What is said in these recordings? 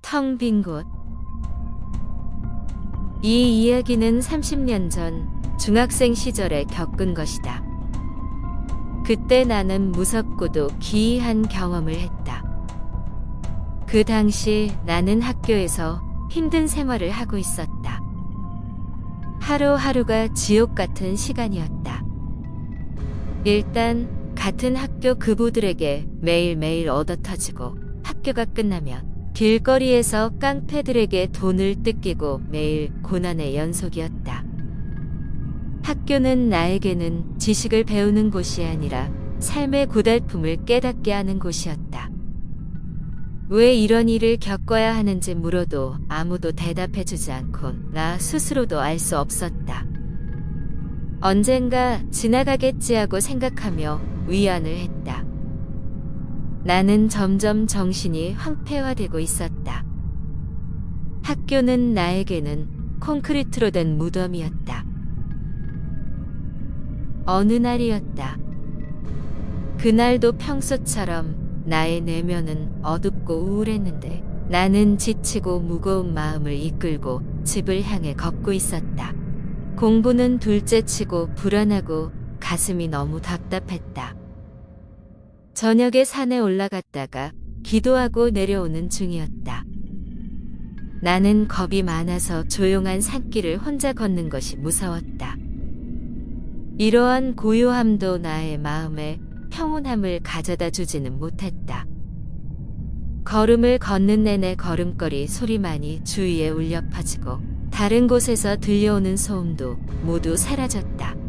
텅 빈 곳. 이 이야기는 30년 전 중학생 시절에 겪은 것이다. 그때 나는 무섭고도 기이한 경험을 했다. 그 당시 나는 학교에서 힘든 생활을 하고 있었다. 하루하루가 지옥 같은 시간이었다. 일단 같은 학교 그부들에게 매일매일 얻어터지고 학교가 끝나면 길거리에서 깡패들에게 돈을 뜯기고 매일 고난의 연속이었다. 학교는 나에게는 지식을 배우는 곳이 아니라 삶의 고달픔을 깨닫게 하는 곳이었다. 왜 이런 일을 겪어야 하는지 물어도 아무도 대답해주지 않고 나 스스로도 알 수 없었다. 언젠가 지나가겠지 하고 생각하며 위안을 했다. 나는 점점 정신이 황폐화되고 있었다. 학교는 나에게는 콘크리트로 된 무덤이었다. 어느 날이었다. 그날도 평소처럼 나의 내면은 어둡고 우울했는데 나는 지치고 무거운 마음을 이끌고 집을 향해 걷고 있었다. 공부는 둘째치고 불안하고 가슴이 너무 답답했다. 저녁에 산에 올라갔다가 기도하고 내려오는 중이었다. 나는 겁이 많아서 조용한 산길을 혼자 걷는 것이 무서웠다. 이러한 고요함도 나의 마음에 평온함을 가져다 주지는 못했다. 걸음을 걷는 내내 걸음걸이 소리만이 주위에 울려 퍼지고 다른 곳에서 들려오는 소음도 모두 사라졌다.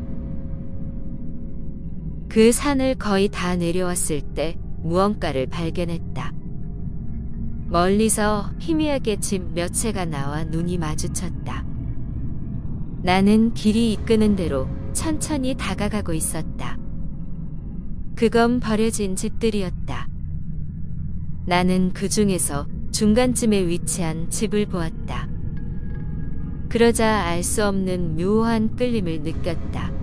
그 산을 거의 다 내려왔을 때 무언가를 발견했다. 멀리서 희미하게 집 몇 채가 나와 눈이 마주쳤다. 나는 길이 이끄는 대로 천천히 다가가고 있었다. 그건 버려진 집들이었다. 나는 그 중에서 중간쯤에 위치한 집을 보았다. 그러자 알 수 없는 묘한 끌림을 느꼈다.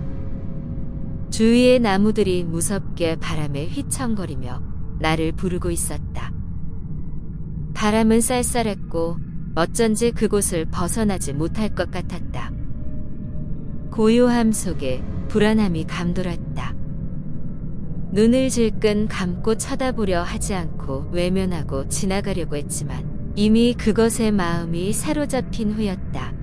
주위의 나무들이 무섭게 바람에 휘청거리며 나를 부르고 있었다. 바람은 쌀쌀했고 어쩐지 그곳을 벗어나지 못할 것 같았다. 고요함 속에 불안함이 감돌았다. 눈을 질끈 감고 쳐다보려 하지 않고 외면하고 지나가려고 했지만 이미 그것에 마음이 사로잡힌 후였다.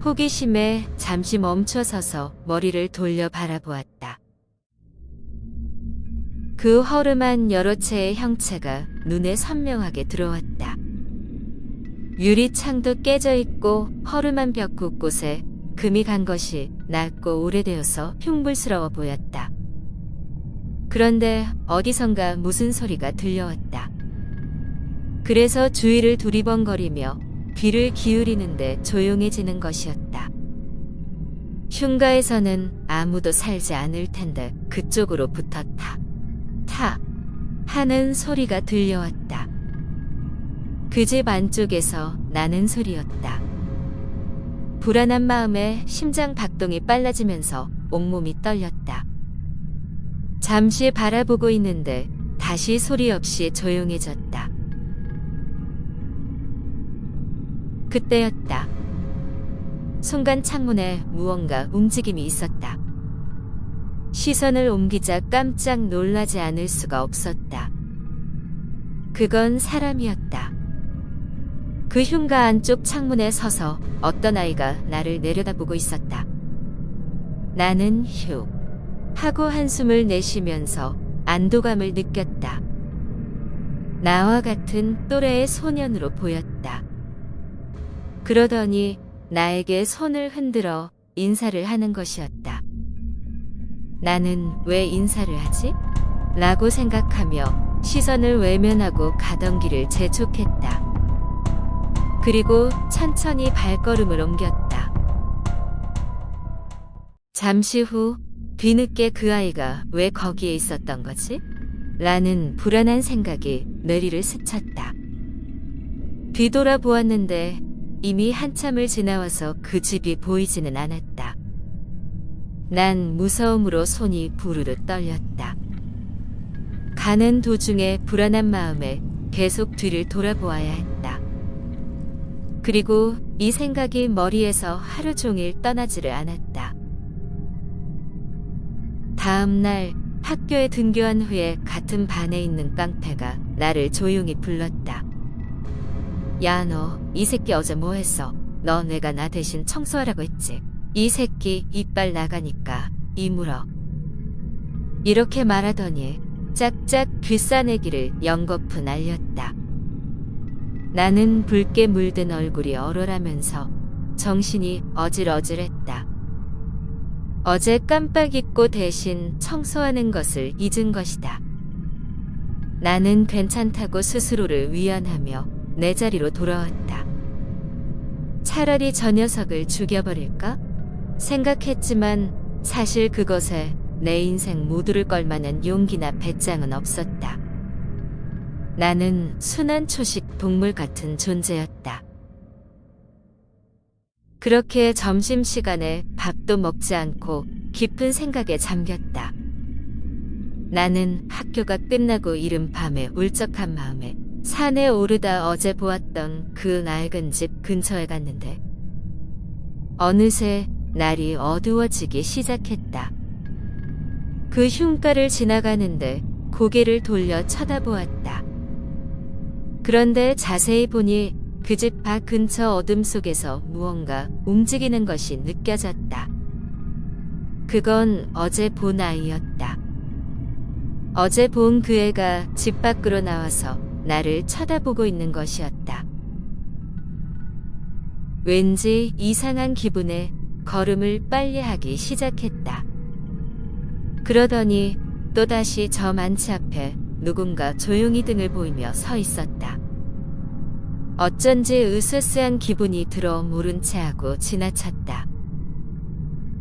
호기심에 잠시 멈춰서서 머리를 돌려 바라보았다. 그 허름한 여러 채의 형체가 눈에 선명하게 들어왔다. 유리창도 깨져 있고 허름한 벽 곳곳에 금이 간 것이 낡고 오래되어서 흉물스러워 보였다. 그런데 어디선가 무슨 소리가 들려왔다. 그래서 주위를 두리번거리며 귀를 기울이는데 조용해지는 것이었다. 흉가에서는 아무도 살지 않을 텐데 그쪽으로부터 타 하는 소리가 들려왔다. 그 집 안쪽에서 나는 소리였다. 불안한 마음에 심장 박동이 빨라지면서 온몸이 떨렸다. 잠시 바라보고 있는데 다시 소리 없이 조용해졌다. 그때였다. 순간 창문에 무언가 움직임이 있었다. 시선을 옮기자 깜짝 놀라지 않을 수가 없었다. 그건 사람이었다. 그 흉가 안쪽 창문에 서서 어떤 아이가 나를 내려다보고 있었다. 나는 휴 하고 한숨을 내쉬면서 안도감을 느꼈다. 나와 같은 또래의 소년으로 보였다. 그러더니 나에게 손을 흔들어 인사를 하는 것이었다. 나는 왜 인사를 하지? 라고 생각하며 시선을 외면하고 가던 길을 재촉했다. 그리고 천천히 발걸음을 옮겼다. 잠시 후 뒤늦게 그 아이가 왜 거기에 있었던 거지? 라는 불안한 생각이 뇌리를 스쳤다. 뒤돌아보았는데 이미 한참을 지나와서 그 집이 보이지는 않았다. 난 무서움으로 손이 부르르 떨렸다. 가는 도중에 불안한 마음에 계속 뒤를 돌아보아야 했다. 그리고 이 생각이 머리에서 하루 종일 떠나지를 않았다. 다음 날 학교에 등교한 후에 같은 반에 있는 깡패가 나를 조용히 불렀다. 야, 너 이 새끼 어제 뭐 했어? 너 내가 나 대신 청소하라고 했지. 이 새끼 이빨 나가니까 이 물어. 이렇게 말하더니 짝짝 귀싸내기를 연거푸 날렸다. 나는 붉게 물든 얼굴이 얼얼하면서 정신이 어질어질했다. 어제 깜빡 잊고 대신 청소하는 것을 잊은 것이다. 나는 괜찮다고 스스로를 위안하며 내 자리로 돌아왔다. 차라리 저 녀석을 죽여버릴까? 생각했지만 사실 그것에 내 인생 모두를 걸 만한 용기나 배짱은 없었다. 나는 순한 초식 동물 같은 존재였다. 그렇게 점심시간에 밥도 먹지 않고 깊은 생각에 잠겼다. 나는 학교가 끝나고 이른 밤에 울적한 마음에 산에 오르다 어제 보았던 그 낡은 집 근처에 갔는데 어느새 날이 어두워지기 시작했다. 그 흉가를 지나가는데 고개를 돌려 쳐다보았다. 그런데 자세히 보니 그 집 밖 근처 어둠 속에서 무언가 움직이는 것이 느껴졌다. 그건 어제 본 아이였다. 어제 본 그 애가 집 밖으로 나와서 나를 쳐다보고 있는 것이었다. 왠지 이상한 기분에 걸음을 빨리 하기 시작했다. 그러더니 또다시 저 만치 앞에 누군가 조용히 등을 보이며 서 있었다. 어쩐지 으스스한 기분이 들어 모른 채 하고 지나쳤다.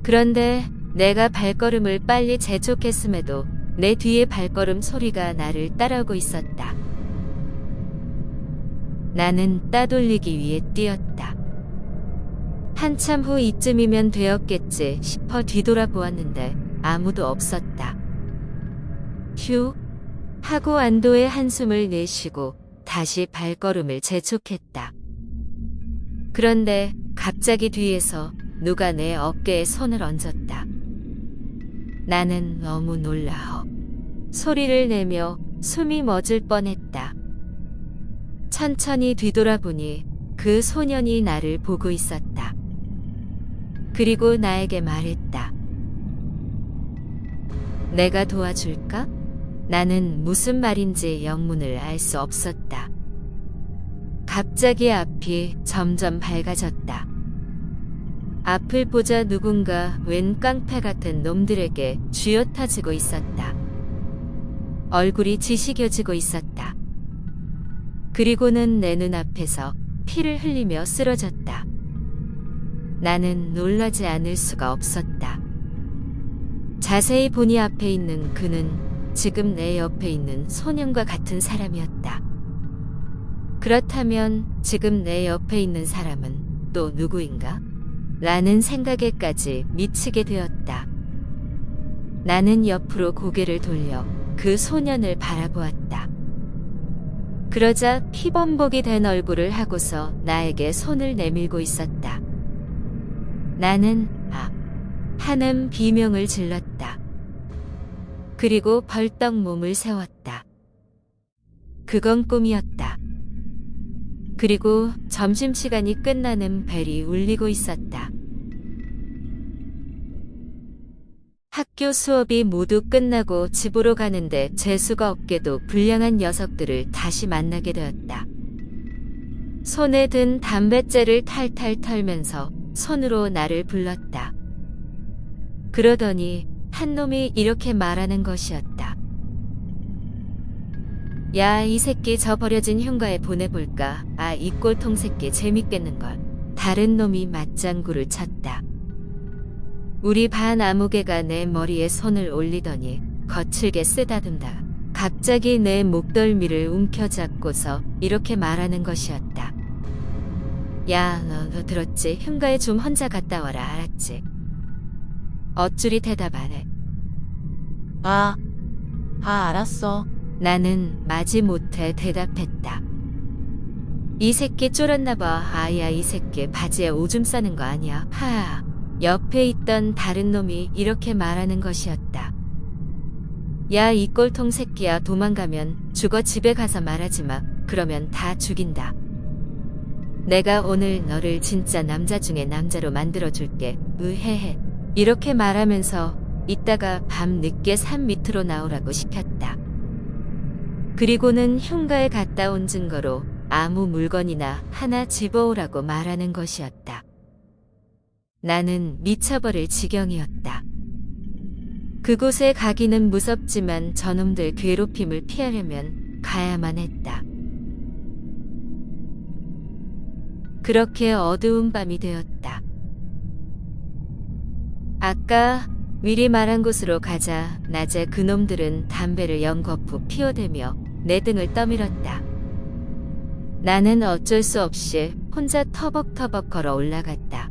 그런데 내가 발걸음을 빨리 재촉했음에도 내 뒤의 발걸음 소리가 나를 따라오고 있었다. 나는 따돌리기 위해 뛰었다. 한참 후 이쯤이면 되었겠지 싶어 뒤돌아보았는데 아무도 없었다. 휴 하고 안도의 한숨을 내쉬고 다시 발걸음을 재촉했다. 그런데 갑자기 뒤에서 누가 내 어깨에 손을 얹었다. 나는 너무 놀라어 소리를 내며 숨이 멎을 뻔했다. 천천히 뒤돌아보니 그 소년이 나를 보고 있었다. 그리고 나에게 말했다. 내가 도와줄까? 나는 무슨 말인지 영문을 알 수 없었다. 갑자기 앞이 점점 밝아졌다. 앞을 보자 누군가 웬 깡패 같은 놈들에게 쥐어타지고 있었다. 얼굴이 지식여지고 있었다. 그리고는 내 눈앞에서 피를 흘리며 쓰러졌다. 나는 놀라지 않을 수가 없었다. 자세히 보니 앞에 있는 그는 지금 내 옆에 있는 소년과 같은 사람이었다. 그렇다면 지금 내 옆에 있는 사람은 또 누구인가? 라는 생각에까지 미치게 되었다. 나는 옆으로 고개를 돌려 그 소년을 바라보았다. 그러자 피범벅이 된 얼굴을 하고서 나에게 손을 내밀고 있었다. 나는 하는 비명을 질렀다. 그리고 벌떡 몸을 세웠다. 그건 꿈이었다. 그리고 점심시간이 끝나는 벨이 울리고 있었다. 학교 수업이 모두 끝나고 집으로 가는데 재수가 없게도 불량한 녀석들을 다시 만나게 되었다. 손에 든 담뱃재를 탈탈 털면서 손으로 나를 불렀다. 그러더니 한 놈이 이렇게 말하는 것이었다. 야, 이 새끼 저 버려진 흉가에 보내볼까? 이 꼴통 새끼 재밌겠는걸. 다른 놈이 맞장구를 쳤다. 우리 반 아무개가 내 머리에 손을 올리더니 거칠게 쓰다듬다. 갑자기 내 목덜미를 움켜잡고서 이렇게 말하는 것이었다. 야, 너 들었지? 흉가에 좀 혼자 갔다 와라, 알았지? 어쭈리 대답 안 해. 알았어. 나는 마지못해 대답했다. 이 새끼 쫄았나봐. 아야, 이 새끼 바지에 오줌 싸는 거 아니야. 하. 옆에 있던 다른 놈이 이렇게 말하는 것이었다. 야, 이 꼴통 새끼야, 도망가면 죽어. 집에 가서 말하지 마. 그러면 다 죽인다. 내가 오늘 너를 진짜 남자 중에 남자로 만들어줄게. 으헤헤. 이렇게 말하면서 이따가 밤 늦게 산 밑으로 나오라고 시켰다. 그리고는 흉가에 갔다 온 증거로 아무 물건이나 하나 집어오라고 말하는 것이었다. 나는 미쳐버릴 지경이었다. 그곳에 가기는 무섭지만 저놈들 괴롭힘을 피하려면 가야만 했다. 그렇게 어두운 밤이 되었다. 아까 미리 말한 곳으로 가자. 낮에 그놈들은 담배를 연거푸 피워대며 내 등을 떠밀었다. 나는 어쩔 수 없이 혼자 터벅터벅 걸어 올라갔다.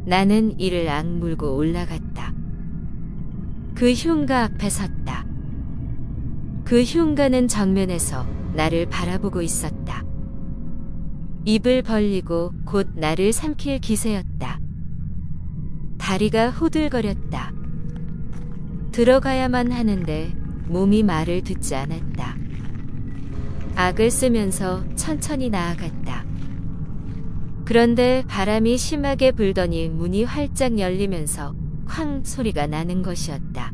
나는 이를 악물고 올라갔다. 그 흉가 앞에 섰다. 그 흉가는 정면에서 나를 바라보고 있었다. 입을 벌리고 곧 나를 삼킬 기세였다. 다리가 후들거렸다. 들어가야만 하는데 몸이 말을 듣지 않았다. 악을 쓰면서 천천히 나아갔다. 그런데 바람이 심하게 불더니 문이 활짝 열리면서 쾅 소리가 나는 것이었다.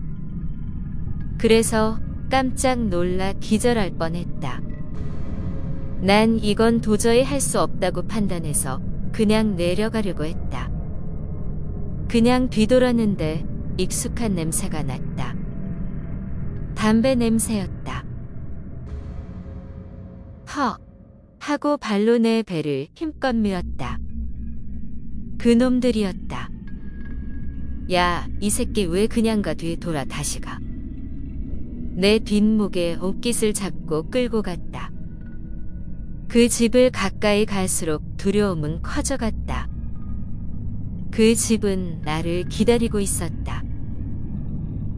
그래서 깜짝 놀라 기절할 뻔했다. 난 이건 도저히 할 수 없다고 판단해서 그냥 내려가려고 했다. 그냥 뒤돌았는데 익숙한 냄새가 났다. 담배 냄새였다. 헉! 하고 발로 내 배를 힘껏 밀었다. 그놈들이었다. 야, 이 새끼 왜 그냥 가. 뒤에 돌아 다시 가. 내 뒷목에 옷깃을 잡고 끌고 갔다. 그 집을 가까이 갈수록 두려움은 커져갔다. 그 집은 나를 기다리고 있었다.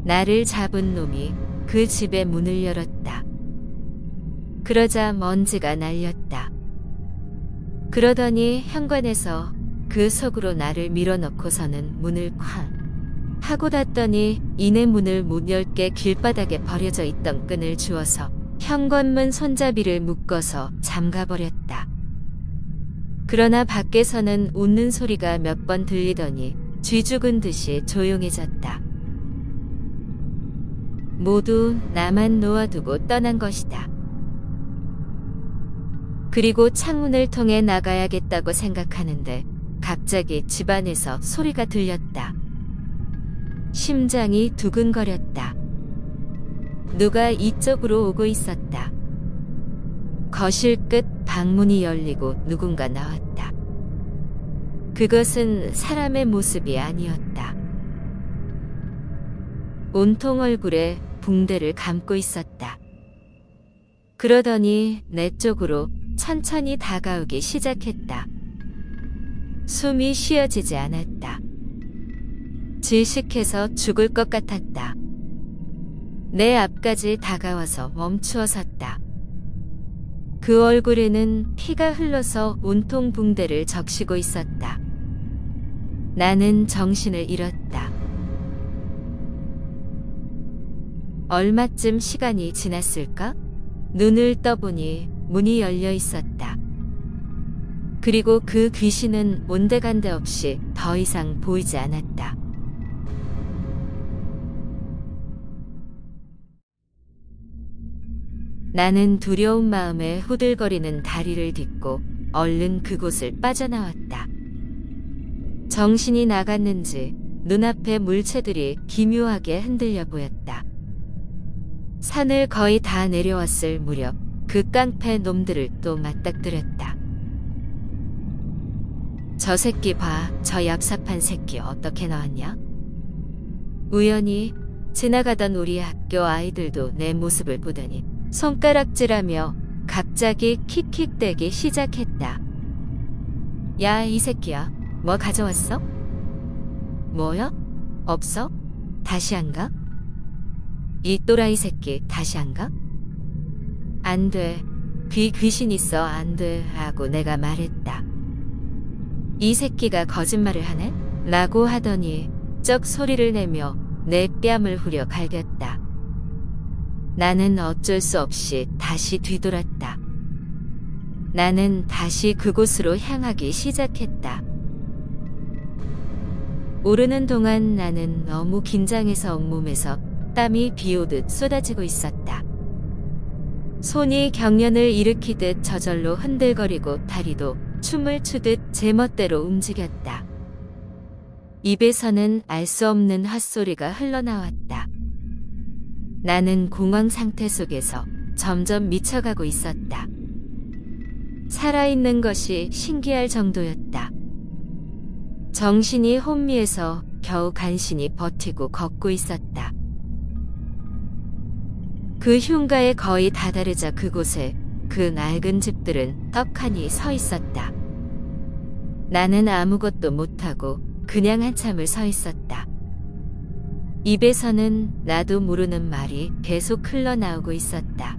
나를 잡은 놈이 그 집의 문을 열었다. 그러자 먼지가 날렸다. 그러더니 현관에서 그 속으로 나를 밀어넣고서는 문을 쾅 하고 닫더니 이내 문을 못 열게 길바닥에 버려져 있던 끈을 주워서 현관문 손잡이를 묶어서 잠가버렸다. 그러나 밖에서는 웃는 소리가 몇 번 들리더니 쥐 죽은 듯이 조용해졌다. 모두 나만 놓아두고 떠난 것이다. 그리고 창문을 통해 나가야겠다고 생각하는데 갑자기 집안에서 소리가 들렸다. 심장이 두근거렸다. 누가 이쪽으로 오고 있었다. 거실 끝 방문이 열리고 누군가 나왔다. 그것은 사람의 모습이 아니었다. 온통 얼굴에 붕대를 감고 있었다. 그러더니 내 쪽으로 천천히 다가오기 시작했다. 숨이 쉬어지지 않았다. 질식해서 죽을 것 같았다. 내 앞까지 다가와서 멈추어 섰다. 그 얼굴에는 피가 흘러서 온통 붕대를 적시고 있었다. 나는 정신을 잃었다. 얼마쯤 시간이 지났을까? 눈을 떠보니 문이 열려 있었다. 그리고 그 귀신은 온데간데 없이 더 이상 보이지 않았다. 나는 두려운 마음에 후들거리는 다리를 딛고 얼른 그곳을 빠져나왔다. 정신이 나갔는지 눈앞의 물체들이 기묘하게 흔들려 보였다. 산을 거의 다 내려왔을 무렵 그 깡패 놈들을 또 맞닥뜨렸다. 저 새끼 봐, 저 얍삽한 새끼 어떻게 나왔냐? 우연히 지나가던 우리 학교 아이들도 내 모습을 보더니 손가락질하며 갑자기 킥킥대기 시작했다. 야, 이 새끼야, 뭐 가져왔어? 뭐야? 없어? 다시 안 가? 이 또라이 새끼 다시 안 가? 안 돼. 뒤 귀신 있어 안 돼 하고 내가 말했다. 이 새끼가 거짓말을 하네? 라고 하더니 쩍 소리를 내며 내 뺨을 후려 갈겼다. 나는 어쩔 수 없이 다시 뒤돌았다. 나는 다시 그곳으로 향하기 시작했다. 오르는 동안 나는 너무 긴장해서 온몸에서 땀이 비오듯 쏟아지고 있었다. 손이 경련을 일으키듯 저절로 흔들거리고 다리도 춤을 추듯 제멋대로 움직였다. 입에서는 알 수 없는 헛소리가 흘러나왔다. 나는 공황 상태 속에서 점점 미쳐가고 있었다. 살아있는 것이 신기할 정도였다. 정신이 혼미해서 겨우 간신히 버티고 걷고 있었다. 그 흉가에 거의 다다르자 그곳에 그 낡은 집들은 떡하니 서 있었다. 나는 아무것도 못하고 그냥 한참을 서 있었다. 입에서는 나도 모르는 말이 계속 흘러나오고 있었다.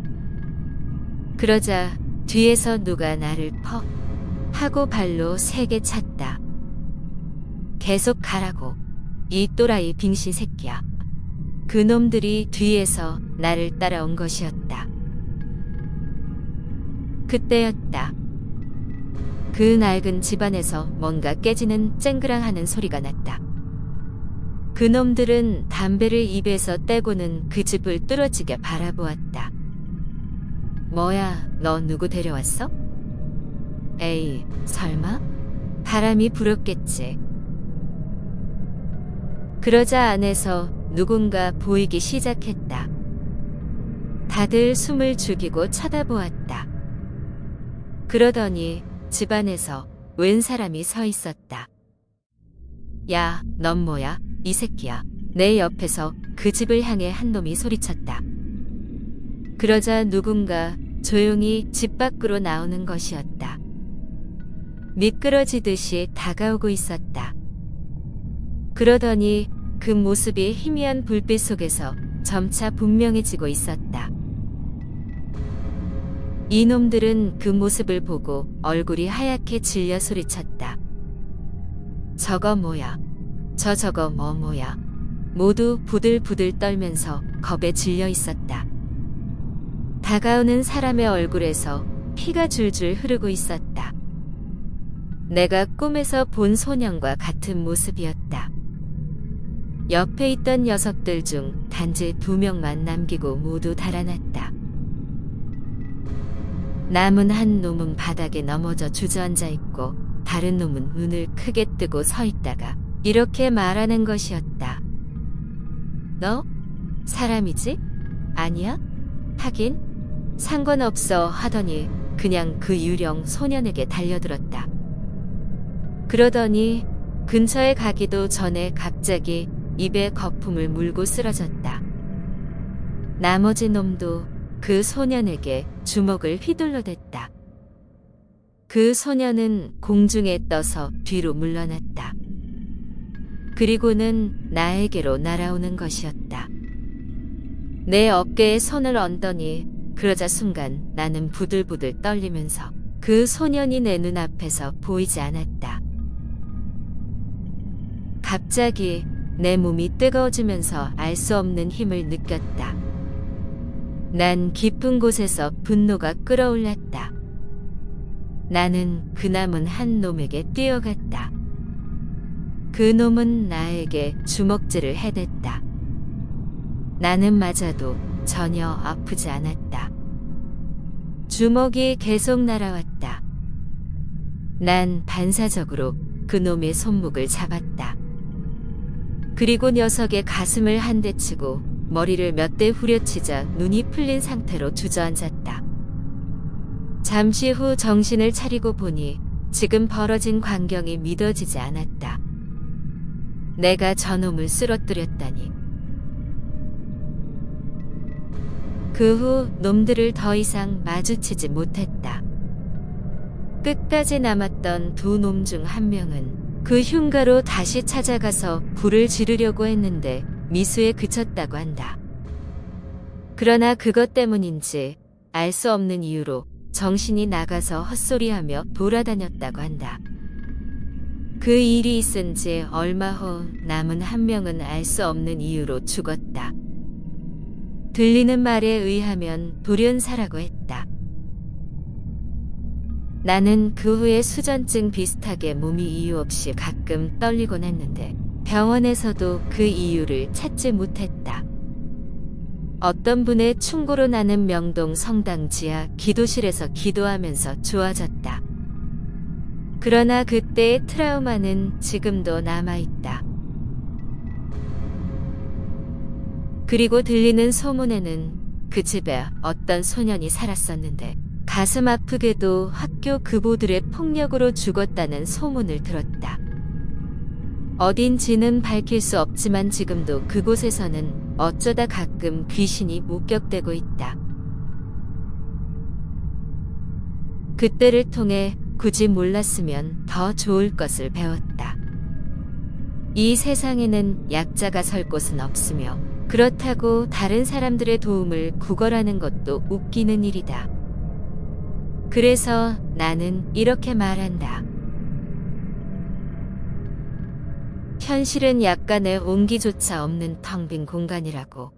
그러자 뒤에서 누가 나를 퍽 하고 발로 세게 찼다. 계속 가라고, 이 또라이 빙신 새끼야. 그놈들이 뒤에서 나를 따라온 것이었다. 그때였다. 그 낡은 집안에서 뭔가 깨지는 쨍그랑하는 소리가 났다. 그놈들은 담배를 입에서 떼고는 그 집을 뚫어지게 바라보았다. 뭐야, 너 누구 데려왔어? 에이, 설마? 바람이 불었겠지. 그러자 안에서 누군가 보이기 시작했다. 다들 숨을 죽이고 쳐다보았다. 그러더니 집안에서 웬 사람이 서 있었다. 야, 넌 뭐야? 이 새끼야. 내 옆에서 그 집을 향해 한 놈이 소리쳤다. 그러자 누군가 조용히 집 밖으로 나오는 것이었다. 미끄러지듯이 다가오고 있었다. 그러더니 그 모습이 희미한 불빛 속에서 점차 분명해지고 있었다. 이놈들은 그 모습을 보고 얼굴이 하얗게 질려 소리쳤다. 저거 뭐야? 저거 뭐야? 모두 부들부들 떨면서 겁에 질려 있었다. 다가오는 사람의 얼굴에서 피가 줄줄 흐르고 있었다. 내가 꿈에서 본 소년과 같은 모습이었다. 옆에 있던 녀석들 중 단지 2명만 남기고 모두 달아났다. 남은 한 놈은 바닥에 넘어져 주저앉아 있고 다른 놈은 눈을 크게 뜨고 서 있다가 이렇게 말하는 것이었다. 너? 사람이지? 아니야? 하긴 상관없어 하더니 그냥 그 유령 소년에게 달려들었다. 그러더니 근처에 가기도 전에 갑자기 입에 거품을 물고 쓰러졌다. 나머지 놈도 그 소년에게 주먹을 휘둘러댔다. 그 소년은 공중에 떠서 뒤로 물러났다. 그리고는 나에게로 날아오는 것이었다. 내 어깨에 손을 얹더니 그러자 순간 나는 부들부들 떨리면서 그 소년이 내 눈앞에서 보이지 않았다. 갑자기 내 몸이 뜨거워지면서 알 수 없는 힘을 느꼈다. 난 깊은 곳에서 분노가 끓어올랐다. 나는 그 남은 한 놈에게 뛰어갔다. 그 놈은 나에게 주먹질을 해댔다. 나는 맞아도 전혀 아프지 않았다. 주먹이 계속 날아왔다. 난 반사적으로 그 놈의 손목을 잡았다. 그리고 녀석의 가슴을 한 대 치고 머리를 몇 대 후려치자 눈이 풀린 상태로 주저앉았다. 잠시 후 정신을 차리고 보니 지금 벌어진 광경이 믿어지지 않았다. 내가 저놈을 쓰러뜨렸다니. 그 후 놈들을 더 이상 마주치지 못했다. 끝까지 남았던 2놈 중 한 명은 그 흉가로 다시 찾아가서 불을 지르려고 했는데 미수에 그쳤다고 한다. 그러나 그것 때문인지 알 수 없는 이유로 정신이 나가서 헛소리하며 돌아다녔다고 한다. 그 일이 있은 지 얼마 후 남은 한 명은 알 수 없는 이유로 죽었다. 들리는 말에 의하면 돌연사라고 했다. 나는 그 후에 수전증 비슷하게 몸이 이유 없이 가끔 떨리곤 했는데 병원에서도 그 이유를 찾지 못했다. 어떤 분의 충고로 나는 명동 성당 지하 기도실에서 기도하면서 좋아졌다. 그러나 그때의 트라우마는 지금도 남아있다. 그리고 들리는 소문에는 그 집에 어떤 소년이 살았었는데 가슴 아프게도 학교 급보들의 폭력으로 죽었다는 소문을 들었다. 어딘지는 밝힐 수 없지만 지금도 그곳에서는 어쩌다 가끔 귀신이 목격되고 있다. 그때를 통해 굳이 몰랐으면 더 좋을 것을 배웠다. 이 세상에는 약자가 설 곳은 없으며 그렇다고 다른 사람들의 도움을 구걸하는 것도 웃기는 일이다. 그래서 나는 이렇게 말한다. 현실은 약간의 온기조차 없는 텅 빈 공간이라고.